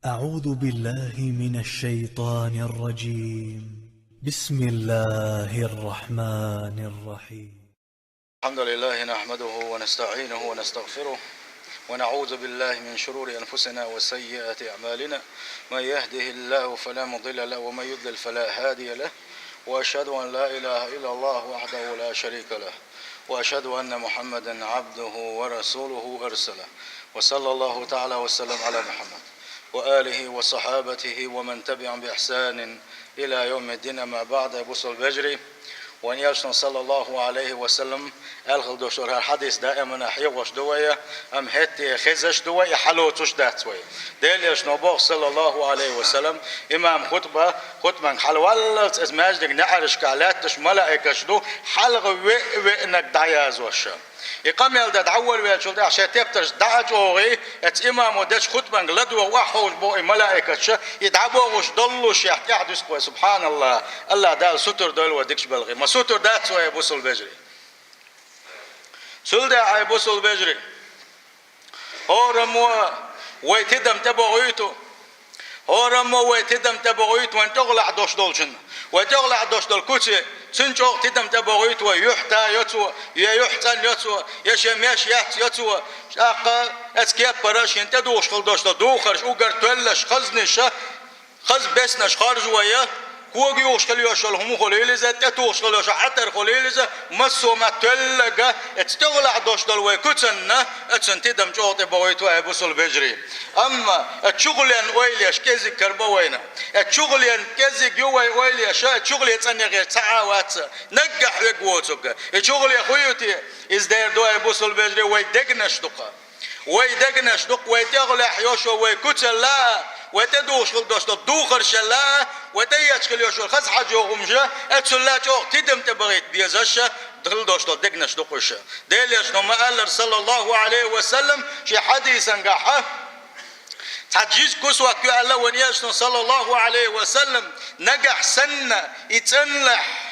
أعوذ بالله من الشيطان الرجيم. بسم الله الرحمن الرحيم. الحمد لله نحمده ونستعينه ونستغفره ونعوذ بالله من شرور أنفسنا وسيئات أعمالنا. من يهده الله فلا مضل له ومن يضلل فلا هادي له، وأشهد أن لا إله إلا الله وحده لا شريك له، وأشهد أن محمدا عبده ورسوله أرسله، وصلى الله تعالى وسلم على محمد وآله وصحابته ومن تبعهم بإحسان إلى يوم الدين. أما بعد، أبو البجري ونياشن صلى الله عليه وسلم الخل دوشور هالحديث دائما حيوش دوية أم هتي خزش دوية حلو تشدات دوية ديليش نبوغ صلى الله عليه وسلم إمام خطبة حلوالت از ماجدك نعرش كالاتش ملائكش دو حلغ وإنك دعياز وشا يقام يلد دعول ويجلد عشان تبترش دعج أوغي ات إمام ودش خطبة لدو وحول بوئي ملائكش يدعبوغش ضلوش يحدث كوي. سبحان الله، الله دال ستر دول ودكش بلغي ما ستر دات سوى أبو البجري سلدة أبو البجري هورمو ويتدم تبغيتو هورمو ويتدم تبغيتو وان تغلع دوش دولشن وتغلع دوش دول كوتي سنجوغ تدم تبغيتو ويحتى يتو يحتن يتو يشميش يتو شاقا اسكيب براش انت دوش خل دوش دوخرش اوغر تولش خزنش خز بسنش خارج ويا كوغي وشخليوش الهمو خليلزة تتوش خليوش حتر خليلزة مسو ما تلقى اتستغلع دوش دلوي كتن اتسن تدم جوغتي بويتو أبو البجري. أما اتشغلين ويليش كيزي كربوينا اتشغلين كيزي جوي ويليش اتشغلي تسني غير تعاوات نجح يقوتك اتشغلي خويتي ازدير دو أبو البجري ويدقنش دقا ويدقنش دق ويتغلع يوشو ويكتن لا وتدوش خلدوش دوخر شلا وتياتش كليوشو خز حاجوغم جا اتسلا جوغ تدم تبغيت بيزش دخلدوش دقنش دقوش ديليش نما قال صلى الله عليه وسلم شي حديثا قاحه تجيز كسوة كي الله ونياش صلى الله عليه وسلم نجح سنة يتنلح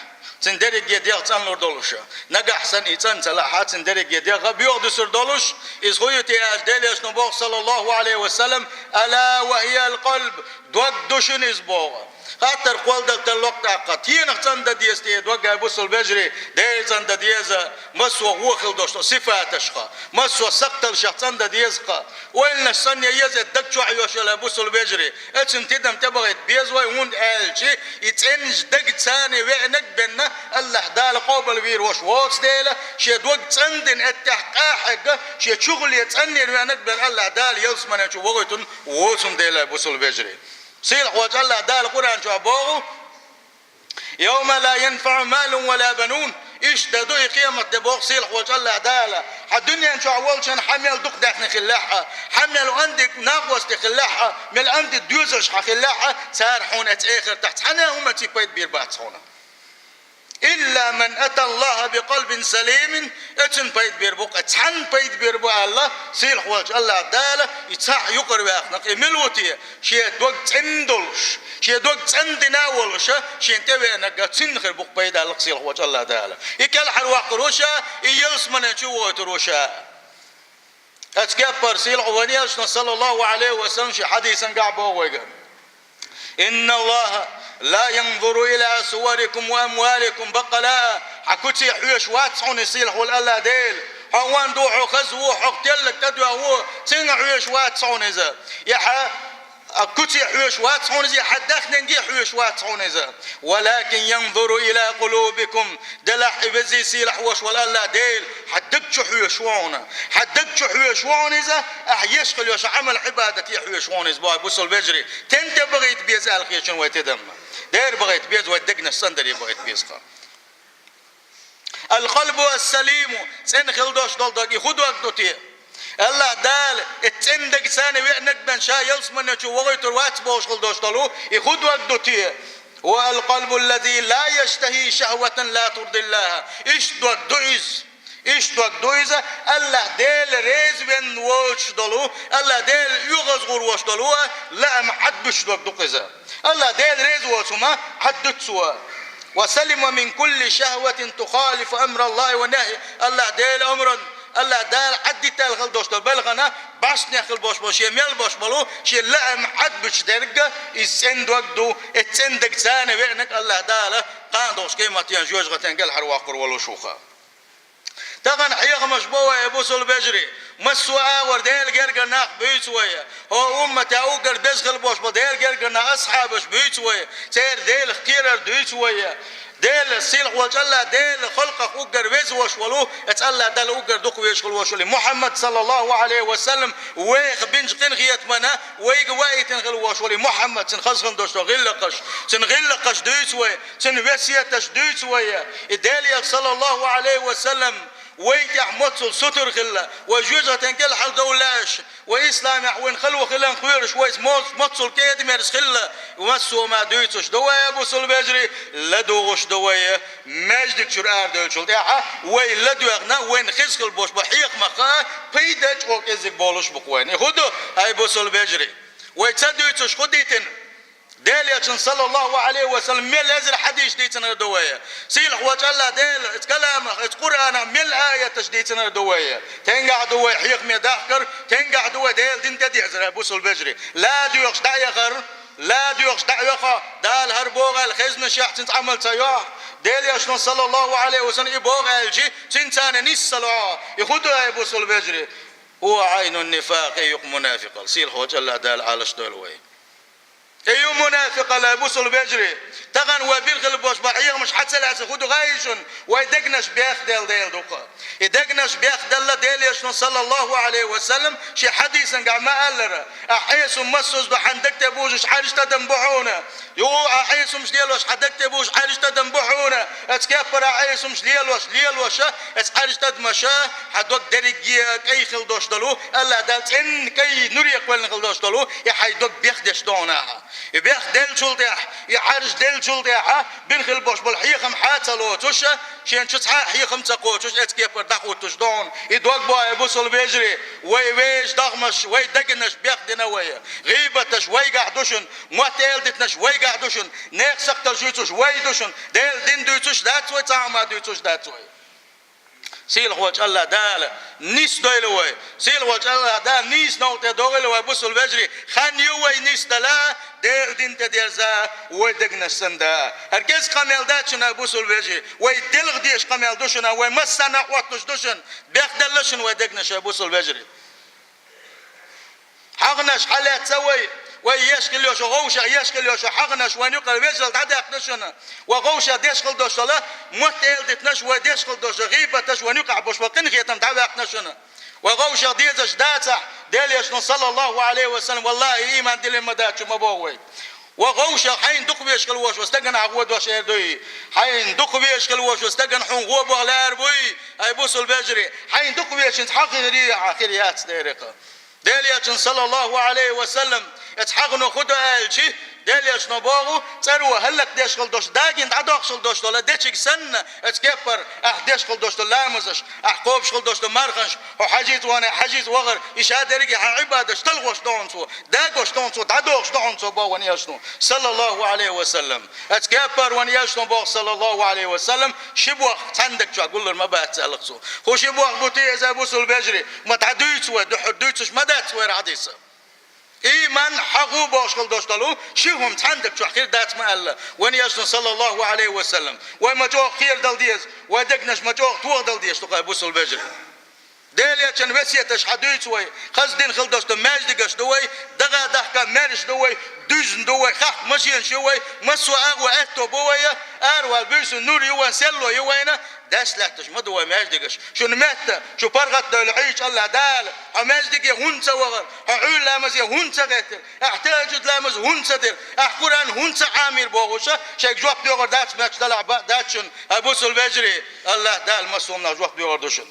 تندرج يديغ تنلور دولوشا نجح سن يتن تلاحات تندرج يديغ بيوغ دسر دولوش إذ خويتي أجداليش نبوغ صلى الله عليه وسلم ألا وهي القلب دوك دوشن إزبوغ خاطر قولدك تلوك قطين اختند ديستي دوك أبو البجري ديزن ديزا مسوى وخل دوشتو صفاتشخا مسوى سقتل شخصند ديزخا وإلنا السنة يزد دكتو عيوش أبو البجري اتن تدم تبغيت بيزوي وند آلشي يتنج دك تاني وعنك بنا الله دال قوبل بير وش ووتس ديلا شي دوك تندن التحقاحق شي شغل يتنين وعنك بن الله دال يلسمن يشو وغيتن ووتسن ديلا أبو البجري سيلح وجه الله دال القرآن شو أبوه يوم لا ينفع مال ولا بنون اشتدوا قيمة دبوغ سيلح وجه الله دال الدنيا شو أول شان حمل دق داخل خلاحة حمل عندك ناقوس تخلاحة من عند الديوزش خلاحة سارحون اتآخر تحت حنا هم تيبيت بيربات هنا إلا من أتى الله بقلب سليم اتن بيت بيربوك اتحن بيت بيربو الله سيلح وجه الله دالة يتسع يقرب أخنق ملوتي شيء دوق تندلش شيء دوق تندناولش شيء انتبه أنك تنخر بوك بيت الله سيلح وجه الله دالة يكال حرواق روشا يلس من يشوه روشا اتكبر سيلح ونيش صلى الله عليه وسلم شي حديثا قعبه ويقال إن الله لا ينظر إلى صوركم وأموالكم بقلاء حكوتي حيوش واتسعون يصيلح والألا ديل حوان دوحو خزوو حقتلك تدوى هو تنع حيوش واتسعون إذا يحا كتي حيوش واتسعون إذا حداخنا نجي حيوش واتسعون إذا ولكن ينظر إلى قلوبكم دلح إبزي سيلح وش والألا ديل حدكتش حيوش وانا حدكتش حيوش وانا إذا أحيش خليوش عمل عبادة حيوش وانا إذا بوصل البجري تنت بغيت بيزال خيشن ويتدم دير بغيت بيز ودقنا الصندري بغيت بيزقى القلب السليم سن خلدوش دولدك يخد وقتوتي الله دال اتندق ثاني وعنك بن شا يلسمن يشو وغيت الواتس بوش خلدوش دولو يخد وقتوتي والقلب الذي لا يشتهي شهوة لا ترضي الله ايش دوك دويز ايش دوك دويزة الله ديل ريز بن وش دولو الله ديل يغزغر وش دولو لا محد بش دوك دوقزة الله ديل ريز وشما حد تسوى وسلم من كل شهوة تخالف أمر الله ونهي الله ديل أمرا الله دال عدي تالخل دوشتل بلغنا باش نخل باش باش يميل باش بلو شي لعم حد بش درجة يسندوك دو اتسندك ثاني بينك الله دال قان دوش كيما تيان جوج غتن قال حرواقر ولو شوخه تغن حيغ مشبوه يا بوسل بجري مسوا ورديل جرجنا بيتويا هو أمته أوجر بزغل باش بديل جرجنا أصحابش بيتويا سير ديل خير بيتويا ديل سيل وجلا ديل خلق أوجر بيزوش ولو اتسأل دل أوجر دك ويشغل وشلي محمد صلى الله عليه وسلم ويخ بنج قنغيت منا ويج وايت نغل وشلي محمد سنخزن دوش سنغلقش بيتويا سنوسيتش بيتويا ديل صلى الله عليه وسلم ويتع متصل ستر خلا وجوزة تنكل حل دولاش وإسلام وين خلو خلا خويرش ويس متصل كيد ميرس خلا ومسو ما دويتش دوايا بوصل بجري لدوغش دوايا مجدك شرار دوشل تاعها وين لدوغنا وين خزخل بوش بحيق مخا بيدج وك ازك بولش بقوين خدو هاي بوصل بجري ويتصدويتش خديتن ديل صلى الله عليه وسلم مل هذا حديث ديتنا دوايا سيل وجل ديل كلام القرآن مل آية تجديتنا دوايا تنقع دوايا حيق مدحكر تنقع دوايا ديل دين تدي هزر أبوس البجري لا ديوخش دايخر لا ديوخش دايخا دال هربوغ الخزن شيح تنتعمل تياح ديل يشن صلى الله عليه وسلم يبوغ الجي تنتان نسلوا يخدوا أبوس البجري هو عين النفاق يق منافق سيل وجل دال على شدولوي ايو منافق لا بوصل بيجري تغن وبيلغل بوش بحيغ مش حتى لا خدو غايشن ويدقنش بياخ ديل دوقا يدقنش بياخ دل ديل يشن صلى الله عليه وسلم شي حديثا قاع ما قالر احيس مسوس دو حندك تبوش حارج تدنبحونا يو احيس مش ديلوش حدك تبوش حارج تدنبحونا اتكفر احيس مش ليلوش اتحارج تدمشا حدوك درجيه كي خلدوش دلو الا دالت ان كي نوريك ولن خلدوش دلو يحيدوك بيخدش دونها يبيخ دل شلتح يحرج دل شلتح بنخل بوش بالحيخ محاتلو توشا شين شتح حيخ متقو توش اتكيبر دقو تشدون يدوق بو يبوصل بيجري ويش دغمش ويدقنش بيخ دنويا غيبتش ويقعدوشن موتيلدتنش ويقعدوشن نيخ سقتل جوتوش ويدوشن ديل دين دوتوش داتوي تعما دوتوش داتوي سيل خوش الله دال نيس دويلوي سيل خوش الله دال نيس نوت دويلوي بوصل بجري خان يوي نيس دلا دير دين تديرزا ويدقنا السندا هركز قميل داتشنا بوصل بجري ويدلغ ديش قميل دوشنا ويمسنا وقتش دوشن بيخدلشن ويدقناش بوصل بجري حقناش حالات سوي ويشكل يوش غوشة يشكل يوش حقناش ونقل بيجل تعدق نشنا وغوشة ديشكل دوش لا متيل دتنش وديشكل دوش غيبتش ونقع بوش وقن خيتم تعدق نشنا وغوشة ديزش داتح ديليش صلى الله عليه وسلم والله إيمان دل مداتش مبوي وغوشة حين دق بيشكل وش واستجن عقود وشير دوي حين دق بيشكل وش واستجن حون غوب وغلار بوي أي بوصل بجري حين دق بيشن حقي ريع آخريات ديرقة ديليش صلى الله عليه وسلم اتحقنوا خدوا الشيء ديليش نباغو تروى هلك ديشغل دوش داجين عداقشل دوش ولا ديشك سنة اتكبر ديشغل دوش لامزش قوبشغل دوش مرخنش وحجيت وانا حجيت وغر يشادرقي عبادش تلغوش دونسو داغوش دونسو دادوش دونسو با ونياشنو صلى الله عليه وسلم اتكبر ونياشنو باغ صلى الله عليه وسلم شبوخ تندك شو اقول ما باتسالقسو خو شبوخ بوتي اذا بوصل بجري ما تعديتش دحديتش ما دات وير عديسه إيمان حقو باشكل داشتلو شيهم تندك شو خير دات ما الله ونياشن صلى الله عليه وسلم وما جو خير دل ديز ودقنش ما جو طوغ دل ديز تقا بوصل بجري ديليا كان وسيتش حديت وي خزدين خلدشت ماجدقش دوي دغا دحكا مارش دوي دوزن دوي خح مشين شوي مسوا اغوا اتو بويا اروا بيس نور يوان سلو يوينا داش لاتش مدوي ماجدقش شو نمت شو برغت العيش الله دال ماجدق هونت وغر عول لامز هونت قتل احتاجت لامز هونت دير قران هونت عامر بوغوشه شيك جواب ديغر دات ماكش دلع داتشن ابوس البجري الله دال مسومنا جواب ديغر دوشن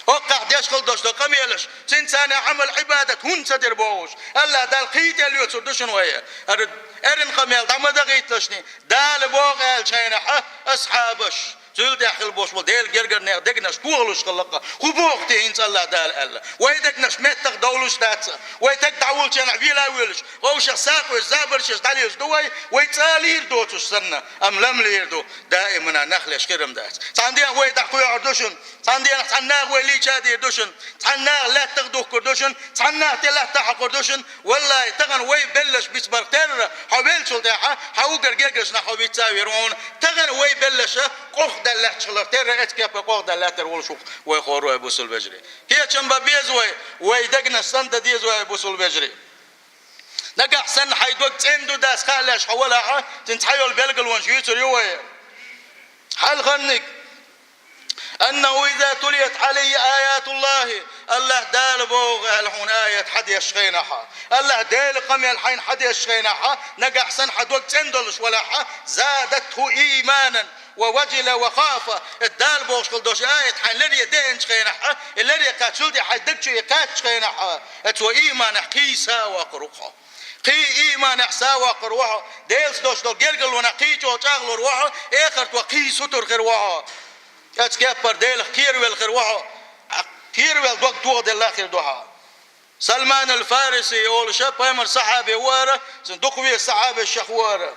وقع ديشغل دوش قميلش سنسانة عمل عبادة هون تدير بوش الله دال قيت اللي يتصدشن ويا ارن قميل دام دقيت لشني دال بوغ الشينح اصحابش زول داخل بوش بول ديل جرجر نير دقناش كولوش خلقة خبوق تين الله دال الله ويدقناش متق دولوش تاتسا ويتق دعول شان عبيلا ويلش وش ساق وزابرش داليش دوي ويتالير دوتش سنة أم لم ليردو دائما نخلش كرم دات عندي ويدقوا عردوشن عندي عنا ويلي جادي دوشن عنا لا تقدو كردوشن عنا تلا تحق كردوشن والله تغن وي بلش بيسبر تر حويل شلتها حوقر جرجش نحوي تساويرون تغن وي بلش قف دلات شلر تر اتكاب قف دلات والشوق ويخوروا ابو سلبجري هي كم بيزوي ويدقنا سند ديزوي ابو سلبجري نجح سن حيدوك تندو داس خالش حولها تنتحيل بلقل ونشيتر يوي حال غنك أنه إذا تليت علي آيات الله الله دال بوغ الحين آية حد يشخينها الله دال قم الحين حد يشخينها نجح سن حد وقت تندلش ولا زادته إيمانا ووجل وخاف الدال بوغ شغل دوش آية حين لري دين شخينها اللي قاتشودي حدك شيء قاتشخينها اتو إيمان كيسا وقروحه قي إيمان إحساء وقروحه ديلس دوش دول جلجل ونقيج وتغل روحه آخر توقي ستر خروحه أتكبر ديل كيرويل خروحه كيرويل دوق توغ دل آخر دوحه سلمان الفارسي يقول شاب أمر صحابي وارا صندوقوي الصحابي الشخوارا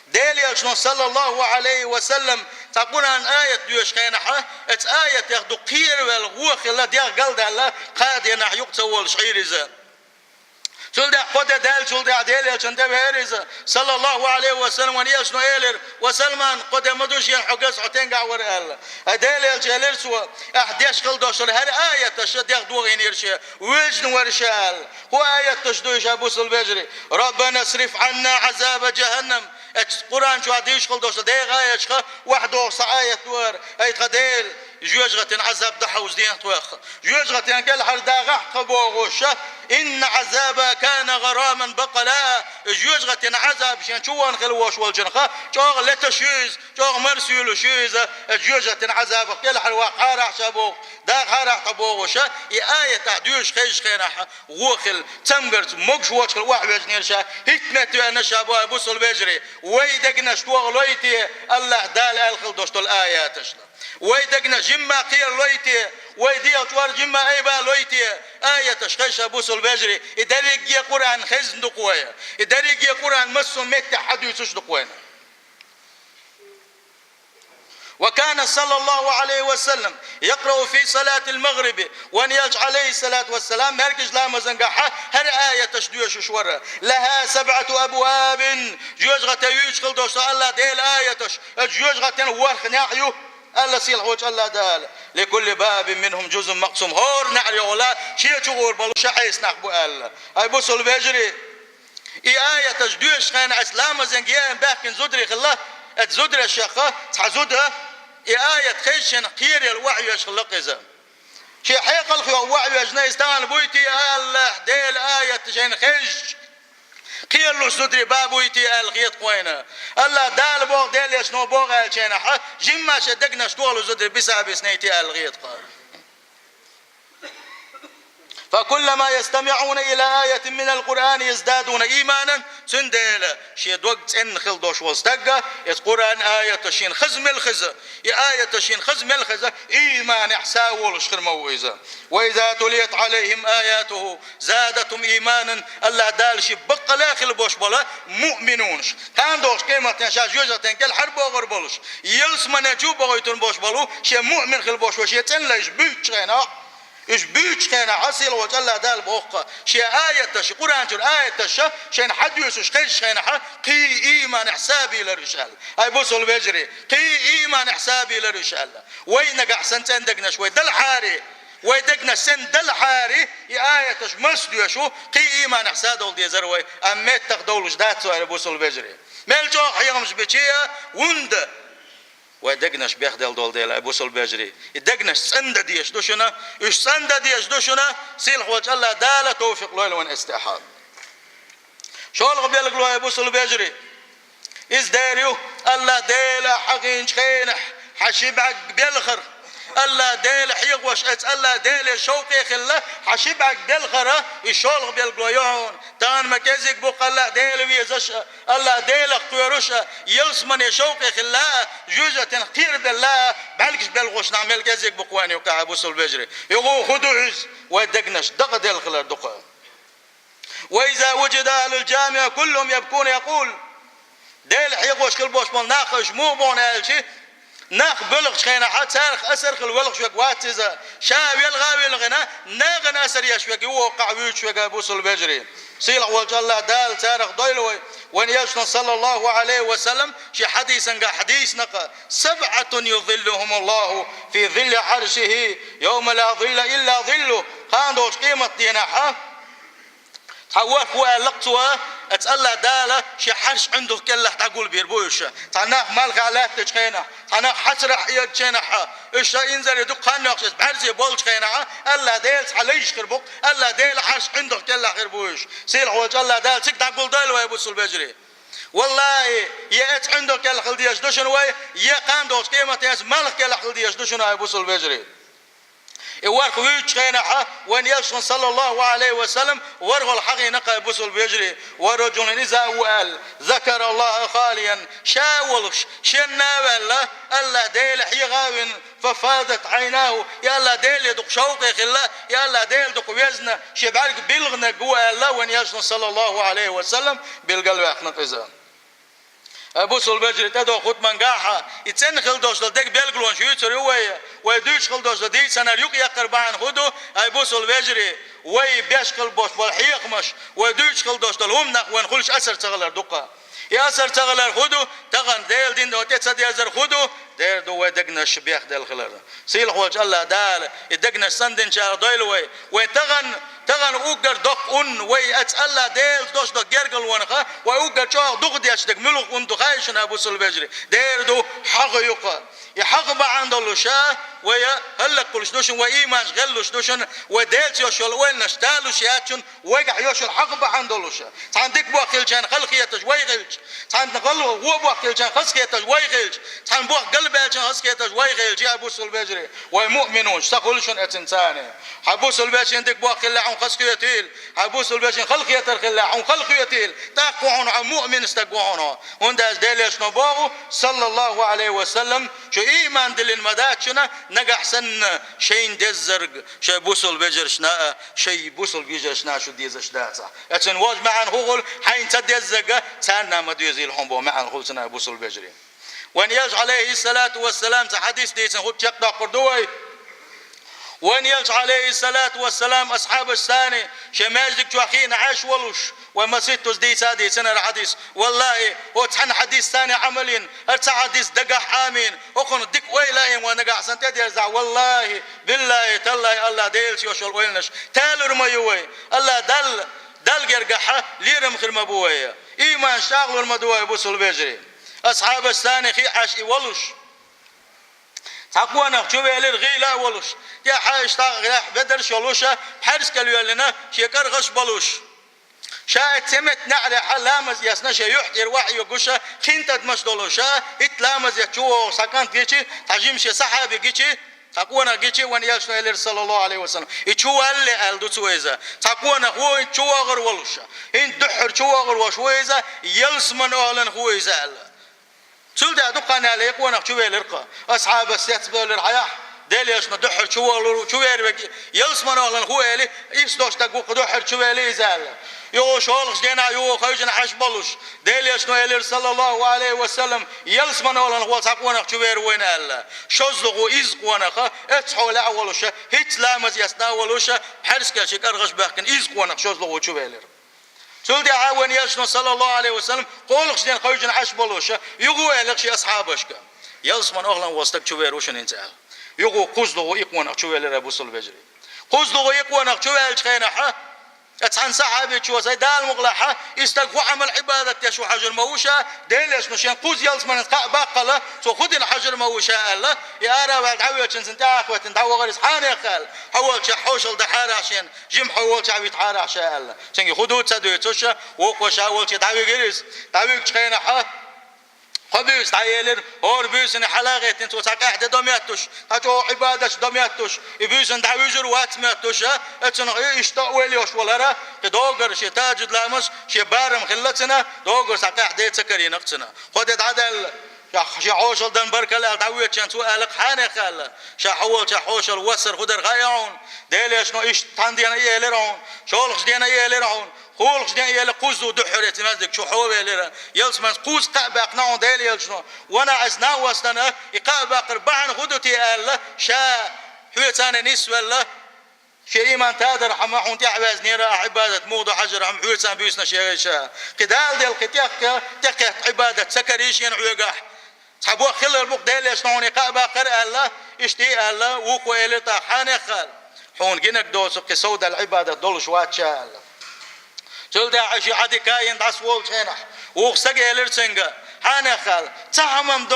ديل يشنو صلى الله عليه وسلم تقول عن آية ديوش خينحة ات آية ياخدو كيرويل غوخ الله ديغ قلد الله قاد ينح يقتول شعيرزا شلدي قد دال شلدي ديل يشن تبهرز صلى الله عليه وسلم ونيشنو إيلر وسلمان قد مدوش ينحقس عتين قاور الله ديل يشيلر سوا أحديش خل دوشل هر آية تشد ياخدو غينيرشة وجن ورشال هو آية تشدوش أبو سلبجري ربنا اصرف عنا عذاب جهنم القرآن شو عديش خل دوشل ديغ آية شخ وحدو آية دوار أي تديل جوجغتين عذاب دحوز دين توخ جوجغتين قال حر داغح قبوغوشة إن عذابا كان غراما بقلا جوجغتين عذاب شان شوان خلوش والجنخة جوغ لتشيز جوغ مرسيلو شيز جوجغتين عذاب قال حر وقارع شابوغ داغ حرع قبوغوشة آية تعديوش خيش خينح غوخل تمغرت مقش وشخل وحوش نيرشا هتمتو أنا شابو أبو سلبجري ويدقنا شتوغ لويتي الله دال الخل دوشتو الآيات اشلا ويدقنا جمع قير لويتي ويدي أطوار جمع أيبا لويتي آية تشخيش أبو سلبجري إداريك يقرأن خزن دقوية إداريك يقرأن مسو ميت حديثش دقوينا وكان صلى الله عليه وسلم يقرأ في صلاة المغرب وأن يلج عليه الصلاة والسلام مركز لا مزنقحة هر آية تشدوش شورة لها 7 أبواب جوجغة يشغل دوش الله ديل آية تش جوجغة ورخ ناحيو الله سيل حوج الله دال لكل باب منهم جزء مقسوم هور نعري ولا شيء تغور بلو شحيس نحبو الله أي بوصل بيجري آية تشدوش خان إسلام زنقيان باكن زدري خلا زدري الشيخة تحزودها آية خيشن قير الوعي يشخلق إذا شي حيق الخيو وعي يجنا يستعمل بويتي الله ديل آية شين خيش قير له زدري بابويتي الخيط قوينا الله دال بوغ ديل يشنو بوغ الشينحة جمع شدقنا شتوغلو زدري بسابي سنيتي الخيط قال فكلما يستمعون إلى آية من القرآن يزدادون إيمانا سنديلا شي دوقت إن خلدوش وصدقة القرآن آية تشين خزم الخزة آية تشين خزم الخزة إيمان إحساول شخر موئزة وإذا تليت عليهم آياته زادتهم إيمانا الله دال شي بقى لا خلبوش بلا مؤمنونش كان دوش كيما تنشا جوزة تنكل حرب وغربولش يلس من يجوب وغيتون بوش بلو شي مؤمن خلبوش وشي تنليش بيوش غينا إيش بيوش كان عسيل وجل دال بوقة شيء آية تش قرآن جل آية تش شين حديث خيش شين قي إيمان حسابي للرجال أي بوصل بيجري قي إيمان حسابي للرجال وين قحسن تندقنا شوي دل حاري ويدقنا سن دل حاري آية تش مسدو شو قي إيمان حساد ولد يزروي أميت تقدولش دات سؤال بوصل بيجري ملجو حيامش بيجيا وند ويدقناش بيخدل دول ديلا أبو سلبجري يدقناش سند ديش دوشنا إيش سند ديش دوشنا سيلح وجه الله دالة توفيق لويل وين استحاد شو الغبيل قلوا أبو سلبجري إز داريو الله ديلا حقين شخينح حشيب عق بيلخر الله ديل حيغوش الله ديل شوقي خلا حشبعك دلخرة يشولغ بالقليون تان مكازيك بوق الله ديل ويزش الله ديل اختيروش يلسمن شوقي خلا جوزة تنقير بالله بالكش بالغوش نعمل كازيك بوقواني وكعبوس البجري يغو خدوز ويدقنش دق ديل خلا دقا. وإذا وجد أهل الجامعة كلهم يبكون يقول ديل حيغوش كل بوش من ناقش مو بون أهلشي ناق بلغ شخينا حد سارخ أسرخ الولغ شوك واتزا شاو يلغاوي لغنا ناغن أسر يشوك يوقع ويوش شوك أبوس البجري سيلع والجالله دال سارخ ضيلوي وان يشن صلى الله عليه وسلم شي حديثا حديث نقا 7 يظلهم الله في ظل عرشه يوم لا ظل إلا ظله خاندوش قيمة ديناحا حواك ولقتوا اتسأل دالة شي حرش عنده كله تقول بيربوش تعناق مالك على تشخينا تعناق حسرح يدشينا إيش إنزل يدق خانوش بعرزي بول شخينا الله ديل عليش خربوك الله ديل حرش عنده كله خربوش سيل حوج الله دال سيك تقول دال ويبوس البجري والله يأت عنده كله خلديش دوشن وي يقاندوش قيمة ياس مالك كله خلديش دوشن ويبوس البجري يورق ويتشينا وان يشن صلى الله عليه وسلم ورغ الحقي نقى بوسل بيجري ورجل إذا وقال ذكر الله خاليا شاولش شناولا الله ديل حيغاوين ففادت عيناه يا الله ديل يدق شوقي خلا يا الله ديل دق ويزنا شبعك بلغنا قوى الله وان يشن صلى الله عليه وسلم بالقلب اخنق إذا أبوس البجري تدو خد من قاحة يتسن خلدوش لديك بيلقلون شو يتسري ويا ويدوش خلدوش لديك سنة يوك يقرب عن خدو أبوس البجري وي بيشكل بوش والحيق مش ويدوش خلدوش لهم نقوان خلش أسر تغلر دقا يا أسر تغلر خدو تغن ديل دين دو تتصد يزر خدو دير دو ويدقنا الشبيخ ديل خلر سيل خوش الله دال يدقنا السندن شار دويل وي تغن اوغر دق وي اتسأل ديل دوش دق جرقل ونخا واوغر شو دق ديش دق ملوك وندو خايشنا ابو البجري دير دو حق يقا يحق بعندلو شا ويا هلك كلش دوشن وايمان غلوش دوشن وديل يوشل وين نشتالو شياتشن ويقع يوشل حق بعندلو شا عندك بو خلجان خلقيتش وي غلج عند نقلو هو بو خلجان خسكيتش وي غلج عند بو قلبالش خسكيتش وي غلج يا ابو البجري ومؤمنون استقولشن اتنساني ابو البجري عندك بو خلع خسكيتيل ابوس البشين خلقيت الخلاع خلقيتيل تقوعون عن مؤمن استقوعون ونداز ديلش نبوغو صلى الله عليه وسلم شو ايمان دل المداتشنا نقع سن شين دزرق شي بوس البجر شنا شي بوس البجر شنا شو ديزش داتا اتن واج معن هوغل حين تدزق سانا مديزيل حنبو معن خلصنا بوس البجري وان يج عليه الصلاة والسلام حديث ديسن خد شقنا قردوي وان يلج عليه الصلاة والسلام أصحاب الثاني شماجدك جواخين عاش ولوش ومسيتوز دي سادي سنة الحديث والله وتحن حديث ثاني عملين ارتع حديث دقا حامين اخون ديك ويلاين ونقع سنتاد يرزع والله بالله تالله الله ديلش يوشل ويلنش تالر ما يوي الله دل قرقحة ليرم خرم بويا ايمان شاغل المدوية بوصل البجري أصحاب الثاني خي عاش ولوش تقوانا شوي الغيلة ولوش يا حاج تاغ بدر شلوشة حرس كلوا لنا شكر غش بلوش شاء تمت نعلى حلامز يسنا يحتر وحي وقشة خنتت مش دلوشة اتلامز يتشوه سكان جيتي تجيم شي صحابي جيتي تقوانا جيتي وان يلشنا إلى صلى الله عليه وسلم يتشوه اللي ألدو تسويزا تقوانا هو يتشوه غير ولوشة إن دحر تشوه غير وشويزا يلسمن أهلا خويزا تلدا دقنا عليك وانا شوي الرقة أصحاب السياسة للحياة دليش ندحر شوي يلسمن أهلا هو اللي يسدوش تقول دحر شوي لي زال يو شولخ جينا يو خيجنا حش بلوش دليش نويل صلى الله عليه وسلم يلسمن أهلا هو تقوانا شوي وين الله شوزلغو إزقوانا خا اتحول أولوشة هيت لامز يسنا أولوشة حرس كاشيك أرغش باكن إزقوانا شوزلغو شوي لر سولدي عاون يشنا صلى الله عليه وسلم قولك شدين خيجنا حش بلوشة يقوى لك شي أصحابك يلسمن أهلا وستك شوي روشن انتعال يقو قزلغو إقوانا شوي لرابوس البجري قزلغو إقوانا شوي الشخينا حا اتحن صحابي شو سيدال مغلحة يستقوا عمل عبادة يشو حجر موشة ديلش نشين قوز يلسمن باقلة سو خدين حجر موشة الله يا رب تعوي تشنسن تاخوة تدعو غير سبحانه خال حول شحوش الدحار عشان جم حول شعبي تحار عشان الله شنجي خدود سدوي توشة وقوش حول تدعوي غيرس دعوي شخينا حا خبيس تعيلر اور بيسن حلاقة انتو تقعد دمياتوش تجو عبادش دمياتوش يبيسن دعويجر واتمياتوش اتسن اشتاق وليوش ولرا كدوغر شي تاجد لامس شي بارم خلتنا دوغر تقعد يتسكري نقتنا خدت عدل شا حوشل دن بركل دعوية كان سؤالك حاني خال شا حوشل وسر خدر غايعون ديلي شنو ايش تاندينا يلرون شولخ دينا يلرون خولخ دينا يل قوزو دحرت مزدك شو حوبه يلرا يلسمن قوز قابق نون ديلي يلشنو وانا عزنا وسنا يقابق ربعن خدتي الله شا حوتان نسوة الله شي إيمان تادر حما حونتي عباز نيرا عبادة موضع حجر حم حوتان بيسنا شي شا قدال ديال قتيق تقيت عبادة سكريشين عيقاح صحبوا خلال المقدال يشنوني قابا قرأ الله اشتي الله وكو إلتا حاني خال حون جنك دوسو قصود العبادة دول شوات شال تلدا عشي عدي كاين دعس وول شينح وخسقي إلرسنغا حاني خال تحمم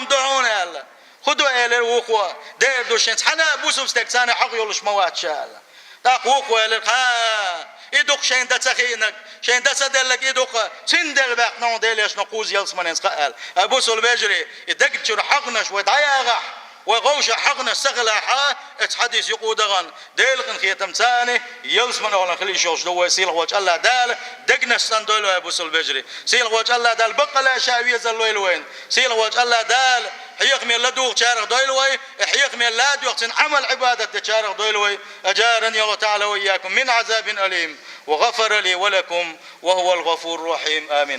دعون الله خدوا إلر وكو دير دوشنس حنا بوسو استكساني حق يولش موات شال داق وكو إلر يدوق شين دتسخينك شين دتسدلك يدوق سندل باق نون ديليش نقوز يلسمنس قال ابوس البجري يدقجر حقنش ودعياغح وغوش حقنا سغلاحا اتحديث يقودغن ديلقن خيتم ثاني يلسمن ولا خلي شوش دو سيل وجه الله دال دقنا سندول ابوس البجري سيل وجه الله دال بقلا شاويه زلويل وين سيل وجه الله دال حيق من لدوق شارق دويلوي حيق من لا دوقتن عمل عبادة شارق دويلوي أجارني الله تعالى وإياكم من عذاب أليم وغفر لي ولكم وهو الغفور الرحيم آمين.